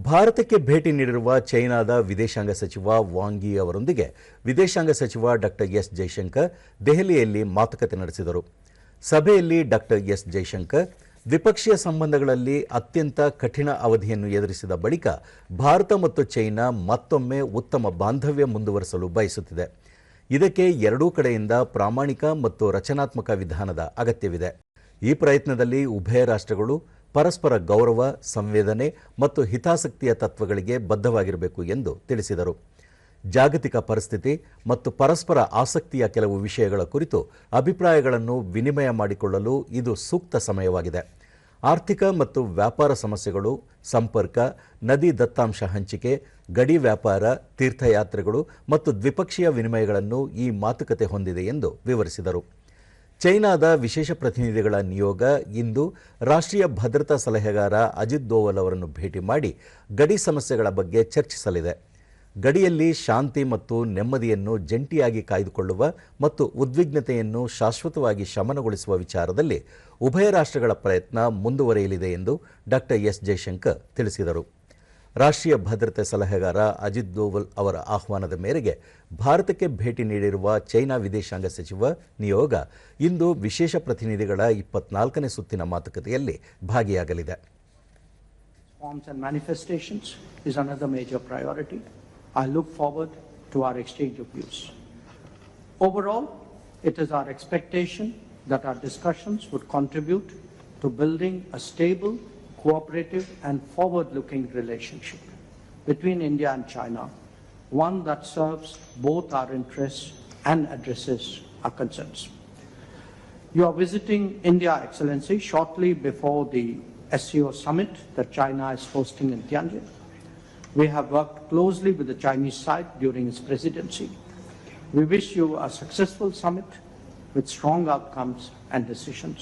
ಭಾರತಕ್ಕೆ ಭೇಟಿ ನೀಡಿರುವ ಚೈನಾದ ವಿದೇಶಾಂಗ ಸಚಿವ ವಾಂಗ್ ಯಿ ಅವರೊಂದಿಗೆ ವಿದೇಶಾಂಗ ಸಚಿವ ಡಾಕ್ಟರ್ ಎಸ್ ಜೈಶಂಕರ್ ದೆಹಲಿಯಲ್ಲಿ ಮಾತುಕತೆ ನಡೆಸಿದರು. ಸಭೆಯಲ್ಲಿ ಡಾಕ್ಟರ್ ಎಸ್ ಜೈಶಂಕರ್ ದ್ವಿಪಕ್ಷೀಯ ಸಂಬಂಧಗಳಲ್ಲಿ ಅತ್ಯಂತ ಕಠಿಣ ಅವಧಿಯನ್ನು ಎದುರಿಸಿದ ಬಳಿಕ ಭಾರತ ಮತ್ತು ಚೈನಾ ಮತ್ತೊಮ್ಮೆ ಉತ್ತಮ ಬಾಂಧವ್ಯ ಮುಂದುವರಿಸಲು ಬಯಸುತ್ತಿದೆ. ಇದಕ್ಕೆ ಎರಡೂ ಕಡೆಯಿಂದ ಪ್ರಾಮಾಣಿಕ ಮತ್ತು ರಚನಾತ್ಮಕ ವಿಧಾನದ ಅಗತ್ಯವಿದೆ. ಈ ಪ್ರಯತ್ನದಲ್ಲಿ ಉಭಯ ರಾಷ್ಟ್ರಗಳು ಪರಸ್ಪರ ಗೌರವ, ಸಂವೇದನೆ ಮತ್ತು ಹಿತಾಸಕ್ತಿಯ ತತ್ವಗಳಿಗೆ ಬದ್ಧವಾಗಿರಬೇಕು ಎಂದು ತಿಳಿಸಿದರು. ಜಾಗತಿಕ ಪರಿಸ್ಥಿತಿ ಮತ್ತು ಪರಸ್ಪರ ಆಸಕ್ತಿಯ ಕೆಲವು ವಿಷಯಗಳ ಕುರಿತು ಅಭಿಪ್ರಾಯಗಳನ್ನು ವಿನಿಮಯ ಮಾಡಿಕೊಳ್ಳಲು ಇದು ಸೂಕ್ತ ಸಮಯವಾಗಿದೆ. ಆರ್ಥಿಕ ಮತ್ತು ವ್ಯಾಪಾರ ಸಮಸ್ಯೆಗಳು, ಸಂಪರ್ಕ, ನದಿ ದತ್ತಾಂಶ ಹಂಚಿಕೆ, ಗಡಿ ವ್ಯಾಪಾರ, ತೀರ್ಥಯಾತ್ರೆಗಳು ಮತ್ತು ದ್ವಿಪಕ್ಷೀಯ ವಿನಿಮಯಗಳನ್ನು ಈ ಮಾತುಕತೆ ಹೊಂದಿದೆ ಎಂದು ವಿವರಿಸಿದರು. ಚೈನಾದ ವಿಶೇಷ ಪ್ರತಿನಿಧಿಗಳ ನಿಯೋಗ ಇಂದು ರಾಷ್ಟ್ರೀಯ ಭದ್ರತಾ ಸಲಹೆಗಾರ ಅಜಿತ್ ದೋವಲ್ ಅವರನ್ನು ಭೇಟಿ ಮಾಡಿ ಗಡಿ ಸಮಸ್ಯೆಗಳ ಬಗ್ಗೆ ಚರ್ಚಿಸಲಿದೆ. ಗಡಿಯಲ್ಲಿ ಶಾಂತಿ ಮತ್ತು ನೆಮ್ಮದಿಯನ್ನು ಜಂಟಿಯಾಗಿ ಕಾಯ್ದುಕೊಳ್ಳುವ ಮತ್ತು ಉದ್ವಿಗ್ನತೆಯನ್ನು ಶಾಶ್ವತವಾಗಿ ಶಮನಗೊಳಿಸುವ ವಿಚಾರದಲ್ಲಿ ಉಭಯ ರಾಷ್ಟ್ರಗಳ ಪ್ರಯತ್ನ ಮುಂದುವರಿಯಲಿದೆ ಎಂದು ಡಾಕ್ಟರ್ ಎಸ್ ಜೈಶಂಕರ್ ತಿಳಿಸಿದರು. ರಾಷ್ಟ್ರೀಯ ಭದ್ರತೆ ಸಲಹೆಗಾರ ಅಜಿತ್ ದೋವಲ್ ಅವರ ಆಹ್ವಾನದ ಮೇರೆಗೆ ಭಾರತಕ್ಕೆ ಭೇಟಿ ನೀಡಿರುವ ಚೈನಾ ವಿದೇಶಾಂಗ ಸಚಿವ ನಿಯೋಗ ಇಂದು ವಿಶೇಷ ಪ್ರತಿನಿಧಿಗಳ 24ನೇ ಸುತ್ತಿನ ಮಾತುಕತೆಯಲ್ಲಿ ಭಾಗಿಯಾಗಲಿದೆ. Forms and manifestations is another major priority. I look forward to our exchange of views. Overall, it is our expectation that our discussions would contribute to building a stable, cooperative and forward-looking relationship between India and China, one that serves both our interests and addresses our concerns. You are visiting India, Excellency, shortly before the SCO summit that China is hosting in Tianjin. We have worked closely with the Chinese side during its presidency. We wish you a successful summit with strong outcomes and decisions.